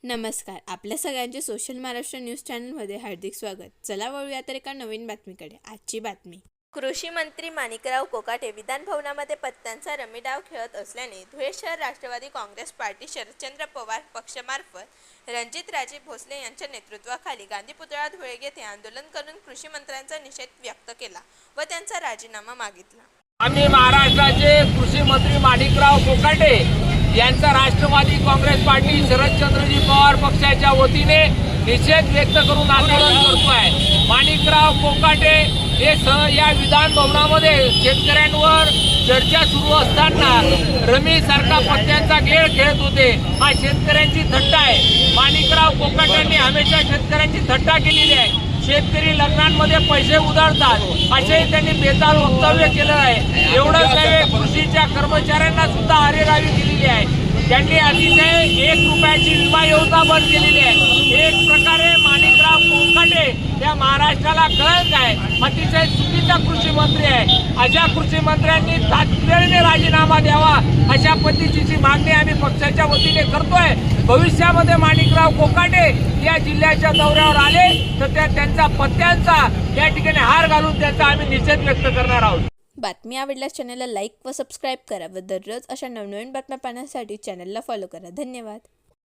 नमस्कार. आपल्या सगळ्यांचे सोशल महाराष्ट्र न्यूज चॅनलमध्ये हार्दिक स्वागत. चला वळूया तर एका नवीन बातमीकडे. आजची बातमी. कृषी मंत्री माणिकराव कोकाटे विधानभवनामध्ये पत्त्यांचा रमी डाव खेळत असल्याने धुळे शहर राष्ट्रवादी काँग्रेस पार्टी शरदचंद्र पवार पक्षामार्फत रणजितराजे भोसले यांच्या नेतृत्वाखाली गांधी पुतळा धुळे येथे आंदोलन करून कृषी मंत्र्यांचा निषेध व्यक्त केला व त्यांचा राजीनामा मागितला. आम्ही महाराष्ट्राचे कृषी मंत्री माणिकराव कोकाटे यांचा राष्ट्रवादी काँग्रेस पार्टी शरदचंद्रजी पवार पक्षाच्या वतीने निषेध व्यक्त करून आंदोलन करतोय. माणिकराव कोकाटे हे या विधान भवनामध्ये शेतकऱ्यांवर चर्चा सुरू असताना रमी सारखा पत्त्यांचा खेळ खेळत होते. हा शेतकऱ्यांची थट्टा आहे. माणिकराव कोकाटेंनी हमेशा शेतकऱ्यांची थट्टा केलेली आहे. शेतकरी लग्नांमध्ये पैसे उधळतात असे त्यांनी बेताल वक्तव्य केलं आहे. एवढंच नव्हे, कृषीच्या कर्मचाऱ्यांना सुद्धा आरेरावी केलेली आहे. त्यांनी अतिशय 1 रुपयाची विमा योजना बंद केलेली आहे. एक प्रकारे माणिकराव कोकाटे या महाराष्ट्राला कळंक आहे. अतिशय चुकीचा कृषी मंत्री आहे. अशा कृषी मंत्र्यांनी तातडीने राजीनामा द्यावा अशा पद्धतीची मागणी आम्ही पक्षाच्या वतीने करतोय. भविष्यामध्ये माणिकराव कोकाटे या जिल्ह्याच्या दौऱ्यावर आले तर त्यांचा पत्त्यांचा या ठिकाणी हार घालून त्यांचा आम्ही निषेध व्यक्त करणार आहोत. बातमी आवडल्यास चॅनलला लाईक व सबस्क्राईब करा व दररोज अशा नवनवीन बातम्या पाहण्यासाठी चॅनलला फॉलो करा. धन्यवाद.